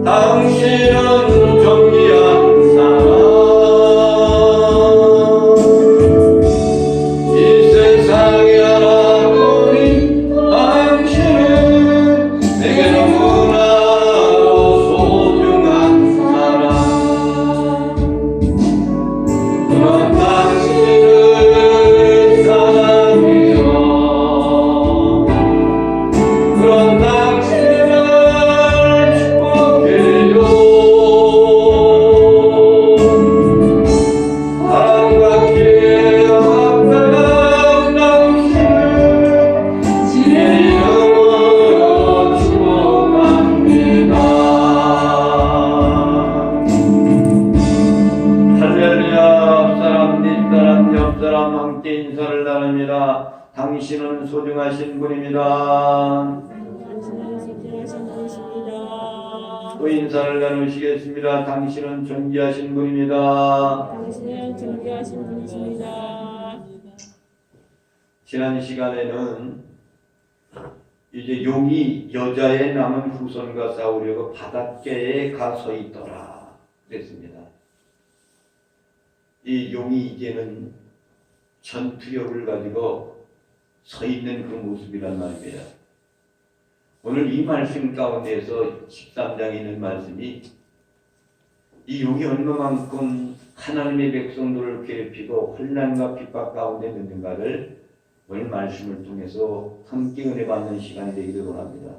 당신은 존귀한 사람, 이 세상에 알아보니 당신은 내게 너무나도 소중한 사람. 그런 당신을 사랑해요. 그런 당신을 축복해요. 사랑과 기회와 따라 당신을 제 이름으로 축복합니다. 할렐루야. 앞사람 뒷사람 옆사람 함께 인사를 나눕니다. 당신은 소중하신 분입니다. 당신은 소중하신 분이십니다. 또 인사를 나누시겠습니다. 당신은 존귀하신 분입니다. 당신은 존귀하신 분이십니다. 지난 시간에는 이제 용이 여자의 남은 후손과 싸우려고 바닷가에 가서 있더라 그랬습니다. 이 용이 이제는 전투력을 가지고 서 있는 그 모습이란 말입니다. 오늘 이 말씀 가운데에서 13장에 있는 말씀이 이 용이 얼마만큼 하나님의 백성들을 괴롭히고 혼란과 핍박 가운데 있는가를 오늘 말씀을 통해서 함께 은혜 받는 시간이 되기를 원합니다.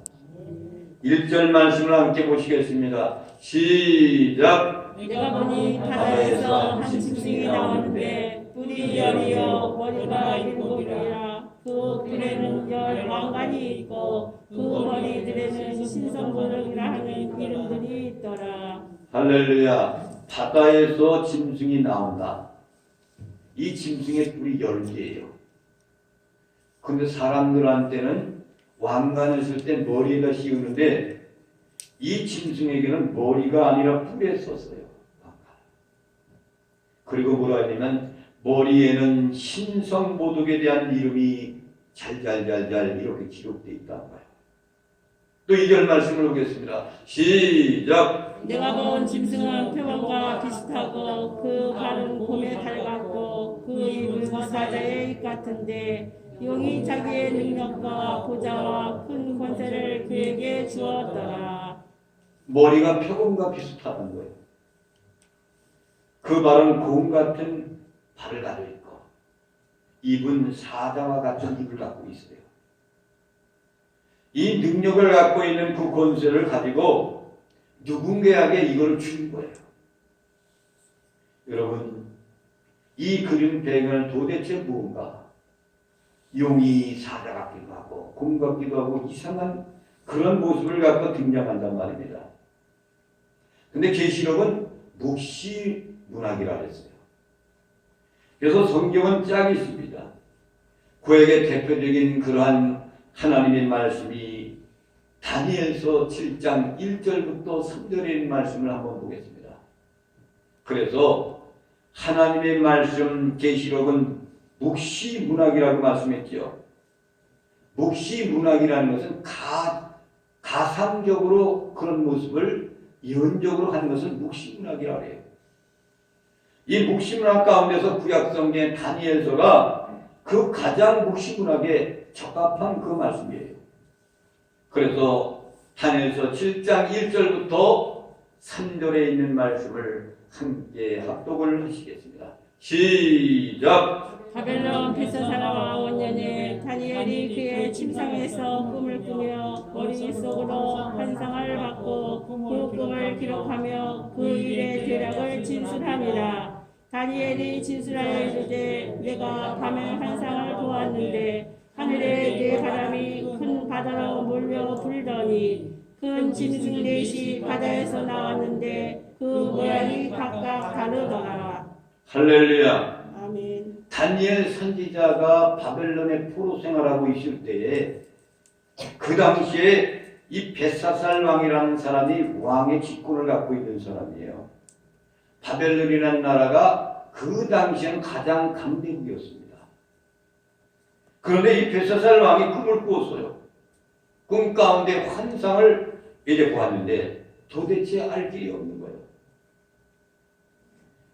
1절 말씀을 함께 보시겠습니다. 시작! 내가 보니 바다에서 한 짐승이 나오는데 뿔이 열이요 머리가 일곱이라. 그 뿔에는 열 왕관이 있고 그 머리들에는 신성모력이라 하는 이름들이 있더라. 할렐루야. 바다에서 짐승이 나온다. 이 짐승의 뿔이 10개예요. 근데 사람들한테는 왕관을 쓸 때 머리에다 씌우는데 이 짐승에게는 머리가 아니라 뿔에 썼어요. 그리고 뭐라 하냐면 머리에는 신성모독에 대한 이름이 잘잘잘잘 이렇게 기록되어 있다는 거예요. 또 2절 말씀을 보겠습니다. 시작! 내가 본 짐승은 표범과 비슷하고 그 발은 곰의 달 같고 그 입은 사자의 입 같은데 용이 자기의 능력과 보좌와 큰 권세를 그에게 주었더라. 머리가 표범과 비슷하다는 거예요. 그 발은 곰 같은 발을 가지고 있고 입은 사자와 같은 입을 갖고 있어요. 이 능력을 갖고 있는 그 권세를 가지고 누군가에게 이걸 준 거예요. 여러분, 이 그림 배경은 도대체 무엇인가? 용이 사자 같기도 하고 곰 같기도 하고 이상한 그런 모습을 갖고 등장한단 말입니다. 근데 계시록은 묵시 문학이라 했어요. 그래서 성경은 짝이 있습니다. 그에게 대표적인 그러한 하나님의 말씀이 다니엘서 7장 1절부터 3절에 있는 말씀을 한번 보겠습니다. 그래서 하나님의 말씀 계시록은 묵시문학이라고 말씀했죠. 묵시문학이라는 것은 가상적으로 그런 모습을 예언적으로 하는 것을 묵시문학이라고 해요. 이 묵시문학 가운데서 구약성경 다니엘서가 그 가장 묵시문학에 적합한 그 말씀이에요. 그래서 다니엘서 7장 1절부터 3절에 있는 말씀을 함께 합독을 하시겠습니다. 시작! 바벨론 벨사사라와 원년에 다니엘이 그의 침상에서 꿈을 꾸며 머릿속으로 환상을 받고 그 꿈을 기록하며 그 일의 대략을 진술합니다. 다니엘이 진술하여 이르되 내가 밤에 환상을 보았는데 하늘에 네 바람이 큰 바다로 몰려 불더니 큰 짐승 넷이 바다에서 나왔는데 그 모양이 각각 다르더라. 할렐루야. 아멘. 다니엘 선지자가 바벨론에 포로 생활하고 있을 때에 그 당시에 이 벳사살 왕이라는 사람이 왕의 직권을 갖고 있는 사람이에요. 바벨론이라는 나라가 그 당시에는 가장 강대국이었습니다. 그런데 이 벳사살 왕이 꿈을 꾸었어요. 꿈 가운데 환상을 이제 보았는데 도대체 알 길이 없는 거예요.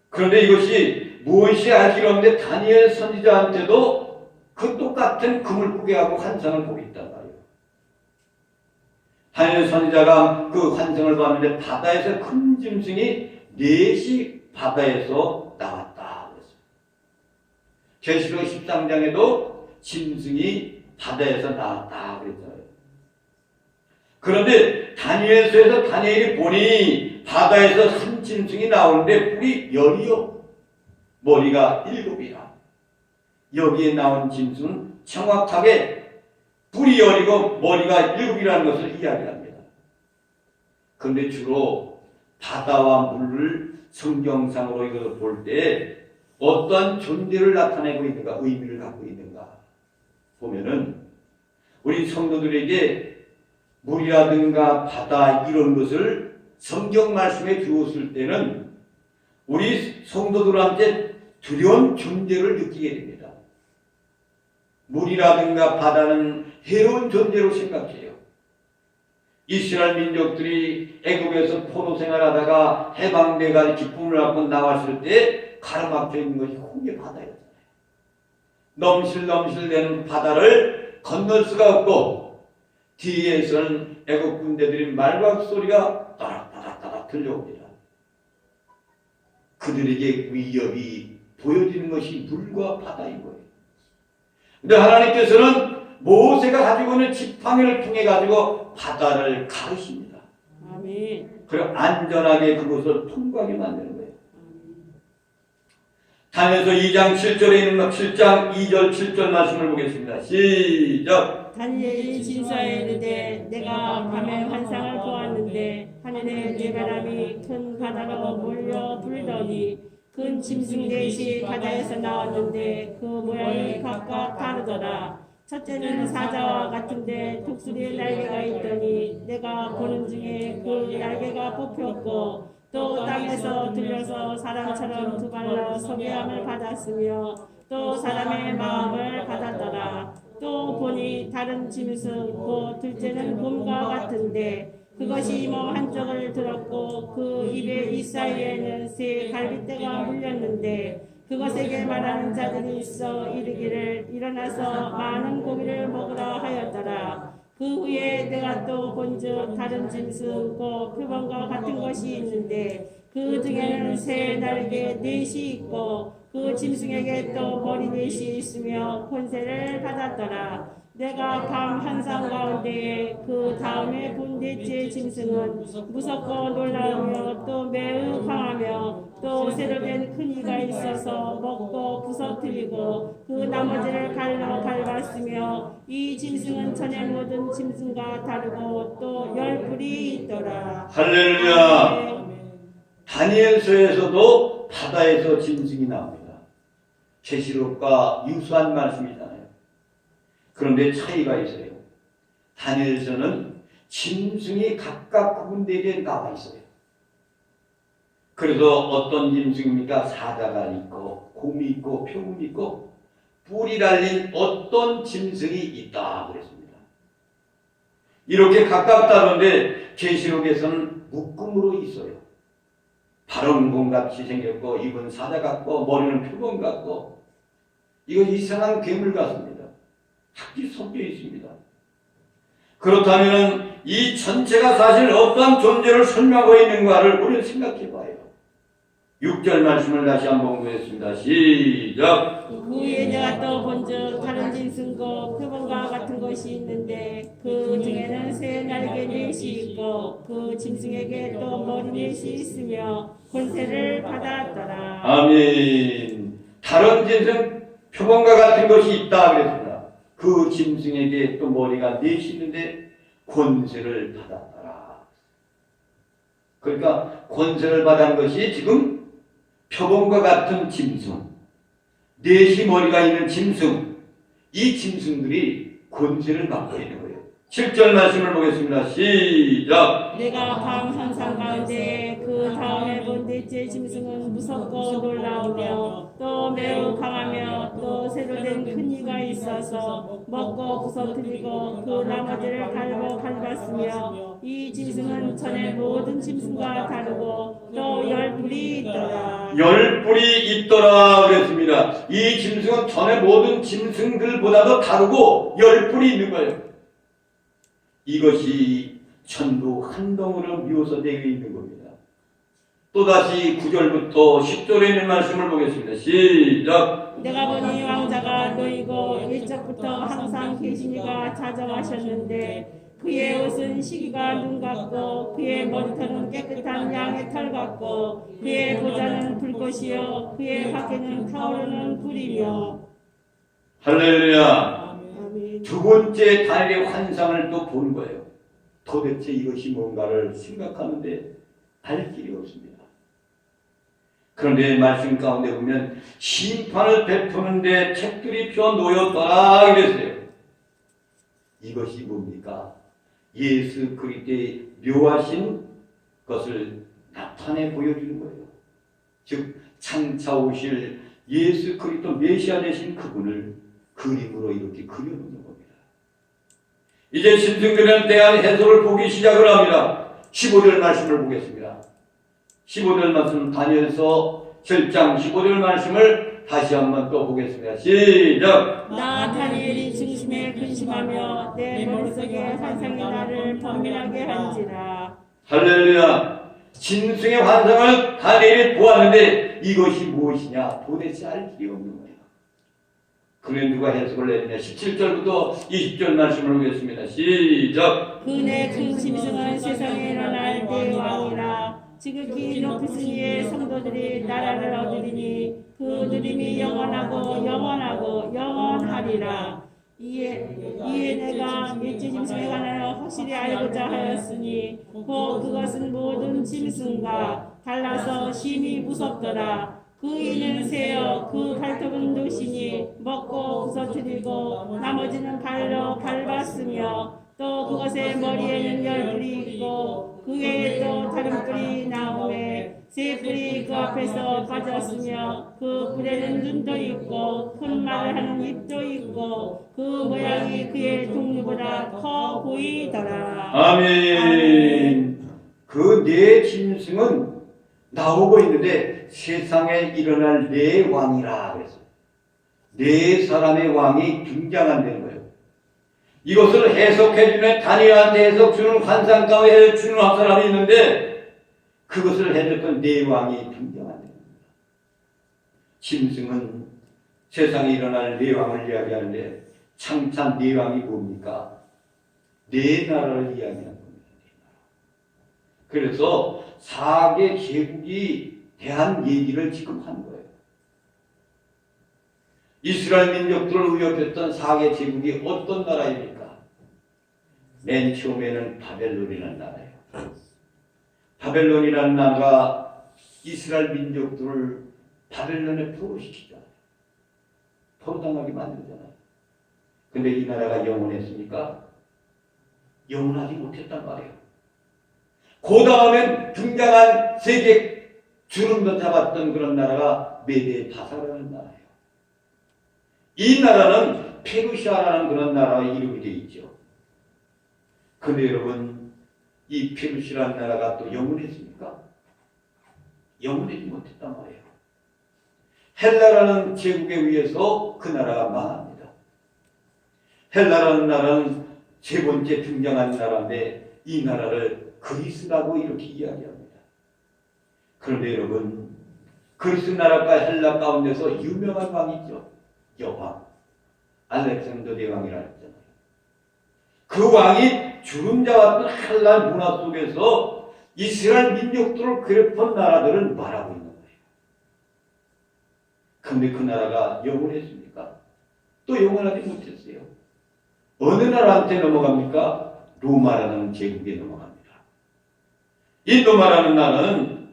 그런데 이것이 무엇이 알 길이 없는데 다니엘 선지자한테도 그 똑같은 금을 꾸게 하고 환상을 보고 있단 말이에요. 다니엘 선지자가 그 환상을 봤는데 바다에서 큰 짐승이 넷이 바다에서 나왔다 그랬어요. 계시록 13장에도 짐승이 바다에서 나왔다 그랬잖아요. 그런데 다니엘서에서 다니엘이 보니 바다에서 한 짐승이 나오는데 뿔이 10이요. 머리가 7이라. 여기에 나온 짐승은 정확하게 뿔이 10이고 머리가 7이라는 것을 이야기합니다. 그런데 주로 바다와 물을 성경상으로 이것을 볼 때 어떤 존재를 나타내고 있는가, 의미를 갖고 있는가 보면은 우리 성도들에게 물이라든가 바다 이런 것을 성경 말씀에 주었을 때는 우리 성도들한테 두려운 존재를 느끼게 됩니다. 물이라든가 바다는 해로운 존재로 생각해요. 이스라엘 민족들이 애국에서 포로 생활하다가 해방돼가 기쁨을 갖고 나왔을 때 가로막혀 있는 것이 홍해 바다였잖아요. 넘실넘실대는 바다를 건널 수가 없고 뒤에서는 애국 군대들이 말박 소리가 따닥따닥따닥 들려옵니다. 그들에게 위협이 보여지는 것이 물과 바다인 거예요. 근데 하나님께서는 모세가 가지고 있는 지팡이를 통해 가지고 바다를 가르십니다. 아멘. 그리고 안전하게 그곳을 통과하게 만드는 거예요. 다니엘서 2장 7절에 있는 7장 2절 7절 말씀을 보겠습니다. 시작. 다니엘이 진사에 이르되 내가 밤에 환상을 보았는데 하늘에 뇌바람이 큰 바다로 몰려 불더니 큰 짐승 넷이 바다에서 나왔는데 그 모양이 각각 다르더라. 첫째는 사자와 같은데 독수리의 날개가 있더니 내가 보는 중에 그 날개가 뽑혔고 또 땅에서 들려서 사람처럼 두 발로 소개함을 받았으며 또 사람의 마음을 받았더라. 또 보니 다른 짐승 곧 둘째는 곰과 같은데 그것이 뭐 한쪽을 들었고 그 입의 이사이에는 새 갈빗대가 물렸는데 그것에게 말하는 자들이 있어 이르기를 일어나서 많은 고기를 먹으라 하였더라. 그 후에 내가 또 본즉 다른 짐승 곧 표범과 같은 것이 있는데 그 등에는 새 날개 넷이 있고 그 짐승에게 또 머리 넷이 있으며 권세를 받았더라. 내가 밤 환상 가운데에 그 다음에 본 넷째 짐승은 무섭고 놀라우며 또 매우 강하며 또 새로 된 큰 이가 있어서 먹고 부서뜨리고 그 나머지를 갈라 밟았으며 이 짐승은 전에 모든 짐승과 다르고 또 10뿔이 있더라. 할렐루야. 다니엘서에서도 바다에서 짐승이 나옵니다. 계시록과 유사한 말씀이잖아요. 그런데 차이가 있어요. 다니엘서는 짐승이 각각 구분되게 나와 있어요. 그래서 어떤 짐승입니까? 사자가 있고 곰이 있고 표범이 있고 뿔이 달린 어떤 짐승이 있다 그랬습니다. 이렇게 각각 다른데 계시록에서는 묶음으로 있어요. 발은 곰같이 생겼고 입은 사자 같고 머리는 표범 같고 이거 이상한 괴물 같습니다. 학기 섞여 있습니다. 그렇다면 이 전체가 사실 어떤 존재를 설명하고 있는가를 우리는 생각해 봐요. 6절 말씀을 다시 한번 보겠습니다. 시작. 그 후에 내가 또 본즉 다른 짐승과 표범과 같은 것이 있는데 그 등에는 새 날개 넷이 있고 그 짐승에게 또 머리 넷이 있으며 권세를 받았더라. 아멘. 다른 짐승 표범과 같은 것이 있다 그랬습니다. 그 짐승에게 또 머리가 넷이 있는데 권세를 받았더라. 그러니까 권세를 받은 것이 지금 표범과 같은 짐승, 넷이 머리가 있는 짐승, 이 짐승들이 권세를 받고 있는 거예요. 7절 말씀을 보겠습니다. 시작. 내가 밤 환상 가운데 그 다음에 본 넷째 짐승은 무섭고 놀라우며 또 매우 강하며 또 새로 된 큰 이가 있어서 먹고 부서뜨리고 그 나머지를 갈고 밟았으며 이 짐승은 전에 모든 짐승과 다르고 또 열뿔이 있더라. 열뿔이 있더라 그랬습니다. 이 짐승은 전에 모든 짐승들보다도 다르고 열뿔이 있는 거예요. 이것이 전부 한 덩으로 묘사되어 있는 겁니다. 또다시 9절부터 10절에 있는 말씀을 보겠습니다. 시작. 내가 보니 왕자가 놓이고 일적부터 항상 계신 이가 찾아가셨는데 그의 옷은 시기가 눈 같고 그의 머리털은 깨끗한 양의 털 같고 그의 보좌는 불꽃이요 그의 밖에는 타오르는 불이며. 할렐루야. 아멘. 두 번째 다니엘의 환상을 또 본 거예요. 도대체 이것이 뭔가를 생각하는데 알 길이 없습니다. 그런데 말씀 가운데 보면 심판을 베푸는데 책들이 펴 놓였더라 이랬어요. 이것이 뭡니까? 예수 그리스도의 묘하신 것을 나타내 보여주는 거예요. 즉 장차 오실 예수 그리스도 메시아 되신 그분을 그림으로 이렇게 그려놓는 겁니다. 이제 짐승들에 대한 해석을 보기 시작을 합니다. 15절 말씀을 보겠습니다. 15절 말씀 다니엘서 7장 15절 말씀을 다시 한번 또 보겠습니다. 시작. 나 다니엘이 중심에 근심하며 내 머릿속에 환상이 나를 번민하게 한지라. 할렐루야. 짐승의 환상을 다니엘이 보았는데 이것이 무엇이냐 도대체 알 길이 없는 거예요. 그래 누가 해석을 내느냐. 17절부터 20절 말씀을 보겠습니다. 시작. 그네 큰 짐승은 세상에 일어날 내 왕이라. 지극히 높으신 이의 성도들이 나라를 얻으리니 그 누림이 영원하고 영원하고 영원하리라. 이에 내가 일제 짐승에 관하여 확실히 알고자 하였으니 곧 그것은 모든 짐승과 달라서 심히 무섭더라. 그 이는 새여 그 발톱은 노시니 먹고 부서뜨리고 나머지는 발로 밟았으며 또 그것의 머리에는 열뿔이 있고 그 외에 또 다른 뿔이 나오매 새 뿔이 그 앞에서 빠졌으며 그 뿔에는 눈도 있고 큰 말을 하는 입도 있고 그 모양이 그의 동류보다 커 보이더라. 아멘. 그 네 짐승은 나오고 있는데 세상에 일어날 네 왕이라 그랬어요. 네 사람의 왕이 등장한다는 거예요. 이것을 해석해주는 다니엘한테 해석주는 환상 가운데 해주는 한 사람이 있는데 그것을 해줬던 네 왕이 등장한다는 겁니다. 짐승은 세상에 일어날 네 왕을 이야기하는데 창찬 네 왕이 뭡니까? 네 나라를 이야기하는 겁니다. 그래서 4개 제국이 대한 얘기를 지금 하는 거예요. 이스라엘 민족들을 위협했던 4개 제국이 어떤 나라입니까? 맨 처음에는 바벨론이라는 나라예요. 바벨론이라는 나라가 이스라엘 민족들을 바벨론에 포로시키잖아요. 포로당하게 만들잖아요. 근데 이 나라가 영원했습니까? 영원하지 못했단 말이에요. 그 다음에 등장한 세계 주름도 잡았던 그런 나라가 메데 바사라는 나라예요. 이 나라는 페르시아라는 그런 나라의 이름이 되어 있죠. 근데 여러분, 이 페르시아라는 나라가 또 영원했습니까? 영원하지 못했단 말이에요. 헬라라는 제국에 의해서 그 나라가 망합니다. 헬라라는 나라는 세 번째 등장한 나라인데 이 나라를 그리스라고 이렇게 이야기합니다. 그런데 여러분, 그리스 나라가 헬라 가운데서 유명한 왕이죠. 여왕 알렉산더 대왕이라 했잖아요. 그 왕이 주름 잡았던 헬라 문화 속에서 이스라엘 민족들을 괴롭힌 나라들을 말하고 있는 거예요. 그런데 그 나라가 영원했습니까? 또 영원하지 못했어요. 어느 나라한테 넘어갑니까? 로마라는 제국에 넘어갑니다. 이 로마라는 나라는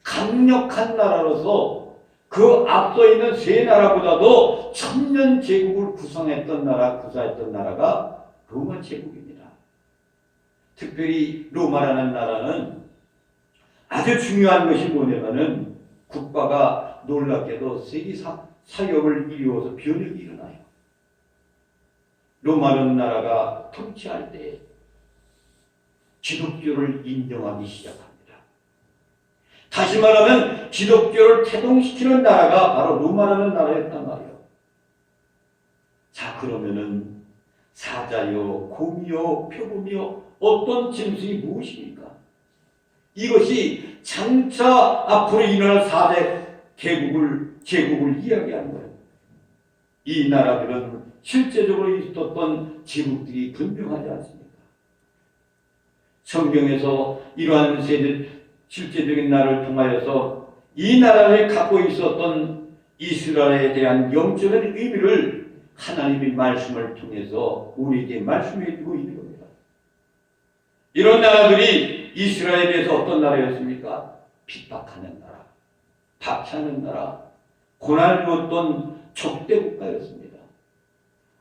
강력한 나라로서 그 앞서 있는 세 나라보다도 천년 제국을 구성했던 나라, 구사했던 나라가 로마 제국입니다. 특별히 로마라는 나라는 아주 중요한 것이 뭐냐면은 국가가 놀랍게도 세계 사역을 이루어서 변혁이 일어나요. 로마라는 나라가 통치할 때 기독교를 인정하기 시작합니다. 다시 말하면 기독교를 태동시키는 나라가 바로 로마라는 나라였단 말이에요. 자, 그러면은 사자요, 곰이요, 표범이요, 어떤 짐승이 무엇입니까? 이것이 장차 앞으로 일어날 4대 제국을 이야기하는 거예요. 이 나라들은 실제적으로 있었던 제국들이 분명하지 않습니까? 성경에서 이러한 실제적인 나라를 통하여서 이 나라를 갖고 있었던 이스라엘에 대한 영적인 의미를 하나님의 말씀을 통해서 우리에게 말씀해 주고 있는 겁니다. 이런 나라들이 이스라엘에 대해서 어떤 나라였습니까? 핍박하는 나라, 박해하는 나라, 고난을 주었던 적대 국가였습니다.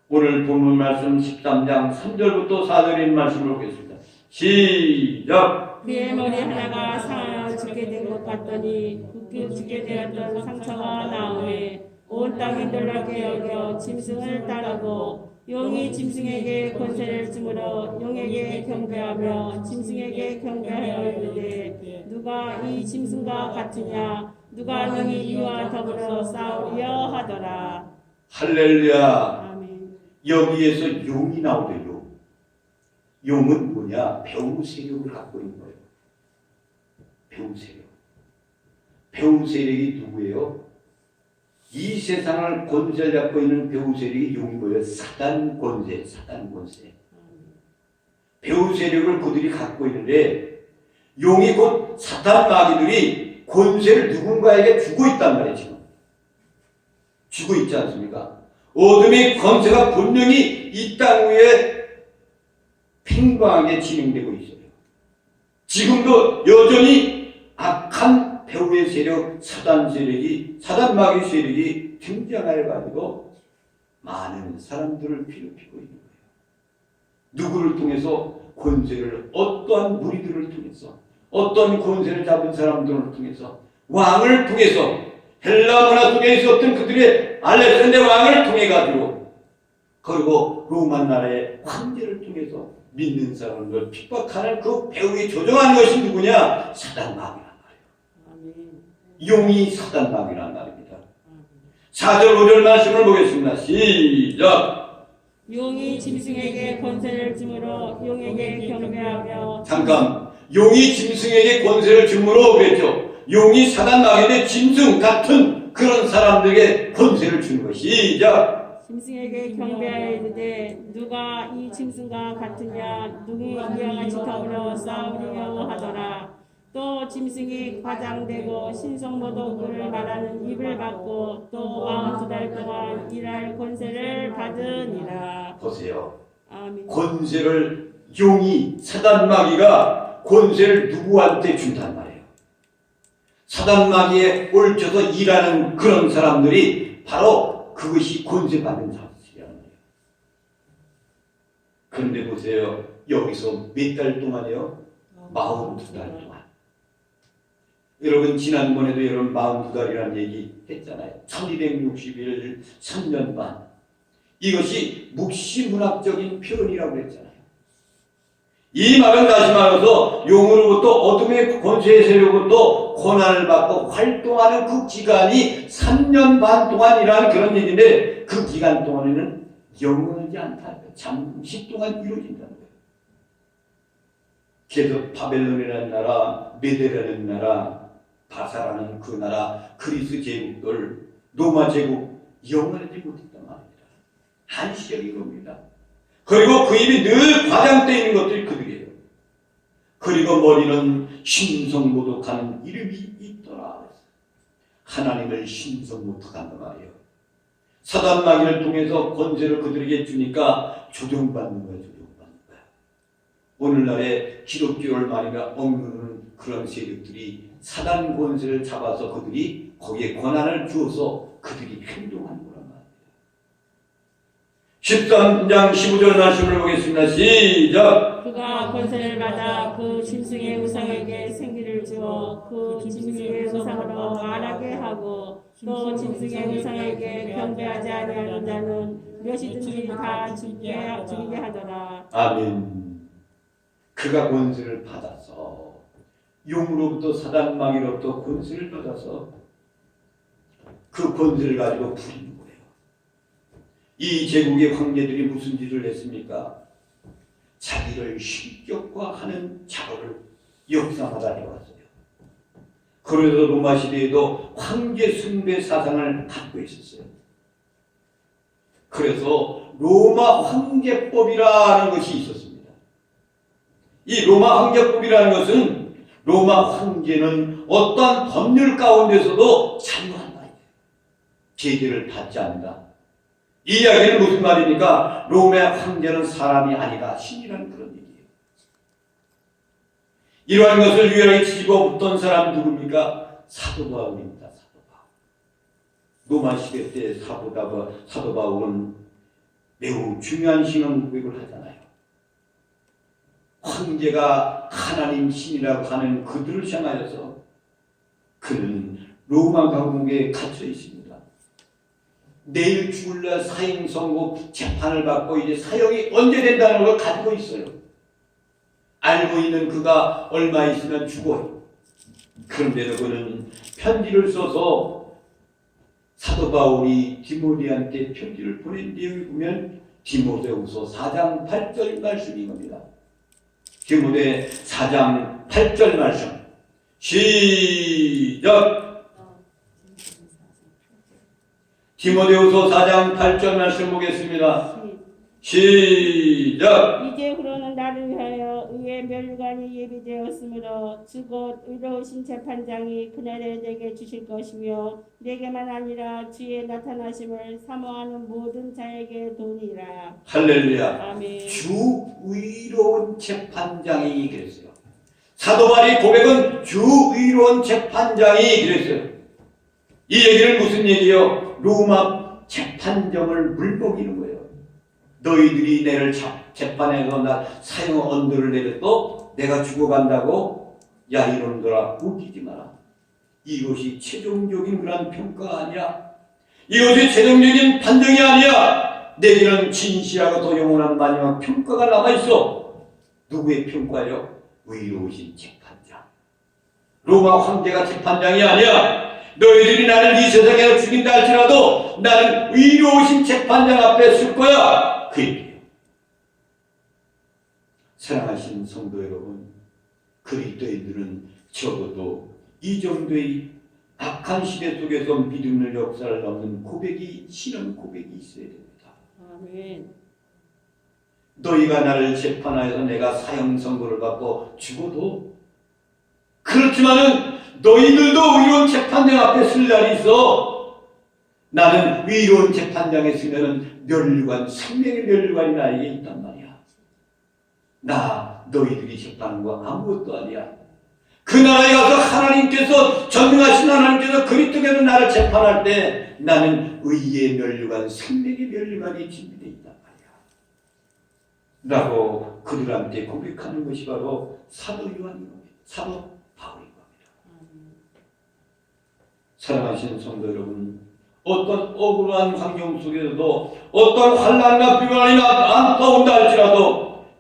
오늘 본문 말씀 13장 3절부터 4절의 말씀을 보겠습니다. 시작! 그의 머리 하나가 상하여 죽게 된 것 같더니 굳게 죽게 되었던 상처가 나오매 온 땅이 놀랍게 여겨 짐승을 따르고 용이 짐승에게 권세를 주므로 용에게 경배하며 짐승에게 경배하여 이르되 누가 이 짐승과 같으냐 누가 능히 이와 더불어 싸우려 하더라. 할렐루야. 아멘. 여기에서 용이 나오죠. 용은 뭐냐? 배후 세력을 갖고 있는 거예요. 배후 세력. 배후 세력이 누구예요? 이 세상을 권세를 잡고 있는 배후 세력이 용이 뭐예요? 사단 권세. 배후 세력을 그들이 갖고 있는데 용이 곧 사단 마귀들이 권세를 누군가에게 주고 있단 말이에요. 지금 주고 있지 않습니까? 어둠의 권세가 분명히 이 땅 위에 팽방하게 진행되고 있어요. 지금도 여전히 악한 배후의 세력, 사단 마귀 세력이 등장해가지고 많은 사람들을 괴롭히고 있는 거예요. 누구를 통해서? 권세를, 어떠한 무리들을 통해서, 어떤 권세를 잡은 사람들을 통해서, 왕을 통해서, 헬라 문화 속에 있었던 그들의 알렉산더 왕을 통해 가지고, 그리고 로마 나라의 황제를 통해서 믿는 사람들 핍박하는 그 배후에 조종하는 것이 누구냐? 사단 마귀란 말이에요. 용이 사단 마귀란 말입니다. 4절 5절 말씀을 보겠습니다. 시작. 용이 짐승에게 권세를 주므로 용에게 경배하며 잠깐, 용이 짐승에게 권세를 주므로 그랬죠. 용이 사단 마귀인데 짐승 같은 그런 사람들에게 권세를 주는 것이 시작. 짐승에게 경배하여 이르되 누가 이 짐승과 같으냐 누구 이와 같이 더불어 싸우려 하더라. 또 짐승이 과장되고 신성모독을 말하는 입을 받고 또 42달 동안 일할 권세를 받으니라. 보세요. 아멘. 권세를 용이 사단 마귀가 권세를 누구한테 준단 말이에요. 사단 마귀에 얽혀서 일하는 그런 사람들이 바로 그것이 권세받은 사람들이라는 거예요. 그런데 보세요. 여기서 몇 달 동안이요? 42달 동안. 여러분 지난번에도 여러분 42달이라는 얘기 했잖아요. 1260일 3년 반. 이것이 묵시문학적인 표현이라고 했잖아요. 이 말은 다시 말해서 용으로부터 어둠의 권세의 세력으로부터 고난을 받고 활동하는 그 기간이 3년 반 동안이라는 그런 얘기인데 그 기간 동안에는 영원하지 않다. 잠시 동안 이루어진다는 거예요. 계속 바벨론이라는 나라, 메데라는 나라, 바사라는 그 나라, 그리스 제국들, 로마 제국 영원하지 못했단 말입니다. 한시적인 겁니다. 그리고 그 입이 늘 과장되어 있는 것들이 그들이에요. 그리고 머리는 신성모독하는 이름이 있더라. 하나님을 신성모독한단 말이에요. 사단 마귀를 통해서 권세를 그들에게 주니까 조종받는 거예요. 오늘날의 기독교를 말이가 억누르는 그런 세력들이 사단 권세를 잡아서 그들이 거기에 권한을 주어서 그들이 행동하는 거란 말이에요. 13장 15절 말씀을 보겠습니다. 시작. 그가 권세를 받아 그 짐승의 우상에게 생기를 주어 그 짐승의 우상으로 말하게 하고 또 짐승의 우상에게 경배하지 아니하는 자는 몇이든지 다 죽이게 하더라. 아멘. 그가 권세를 받아서 용으로부터 사단 마귀로부터 권세를 받아서 그 권세를 가지고 부리는 거예요. 이 제국의 황제들이 무슨 짓을 했습니까? 자기를 신격화하는 작업을 역사마다 해왔어요. 그래서 로마 시대에도 황제 숭배 사상을 갖고 있었어요. 그래서 로마 황제법이라는 것이 있었습니다. 이 로마 황제법이라는 것은 로마 황제는 어떠한 법률 가운데서도 자유한 말이에요. 제재를 받지 않는다. 이 이야기는 무슨 말입니까? 로마 황제는 사람이 아니라 신이라는 그런 얘기예요. 이러한 것을 유일하게 뒤집어 붙던 사람 누굽니까? 사도 바울입니다. 사도 바울. 로마 시대 때 사도 바울은 매우 중요한 신앙 고백을 하잖아요. 황제가 하나님 신이라고 하는 그들을 향하여서 그는 로마 감옥에 갇혀 있습니다. 내일 죽을 날 사형 선고 재판을 받고 이제 사형이 언제 된다는 걸 가지고 있어요. 알고 있는 그가 얼마 있으면 죽어요. 그런데도 그는 편지를 써서 사도 바울이 디모데한테 편지를 보낸 내용을 보면 디모데후서 4장 8절 말씀인 겁니다. 디모데 4장 8절 말씀 시작. 디모데후서 4장 8절 말씀 보겠습니다. 시작. 이제 후로는 나를 위하여 의의 멸관이 예비되었으므로 곧 의로우신 재판장이 그날에 내게 주실 것이며 내게만 아니라 주의 나타나심을 사모하는 모든 자에게 도니라. 할렐루야. 아멘. 주 의로운 재판장이 그랬어요. 사도 바울의 고백은 주 의로운 재판장이 그랬어요. 이 얘기는 무슨 얘기예요? 로마 재판정을 물먹이는 거예요. 너희들이 내를 재판해서 나 사형 언도를 내려도 내가 죽어간다고? 야 이놈들아 웃기지 마라. 이것이 최종적인 그런 평가가 아니야. 이것이 최종적인 판정이 아니야. 내게는 진실하고 더 영원한 마지막 평가가 남아있어. 누구의 평가요? 의로우신 재판장. 로마 황제가 재판장이 아니야. 너희들이 나를 이 세상에서 죽인다 할지라도 나는 의로우신 재판장 앞에 설 거야. 그 얘기예요. 사랑하시는 성도 여러분, 그리스도인들은 적어도 이 정도의 악한 시대 속에서 믿음의 역사를 넘는 고백이, 신앙 고백이 있어야 됩니다. 아멘. 너희가 나를 재판하여서 내가 사형 선고를 받고 죽어도, 그렇지만은 너희들도 의로운 재판장 앞에 쓸 날이 있어. 나는 의로운 재판장에 쓰면은 멸류관, 생명의 멸류관이 나에게 있단 말이야. 나 너희들이 재판한 거 아무것도 아니야. 그 나라에 가서 하나님께서, 전능하신 하나님께서 그리스도께서 나를 재판할 때 나는 의의 멸류관, 생명의 멸류관이 준비되어 있단 말이야. 라고 그들한테 고백하는 것이 바로 사도 요한인 겁니다. 사도 바울인 겁니다. 사랑하시는 성도 여러분, 어떤 억울한 환경 속에서도 어떤 환난과 비관이 안타온다 할지라도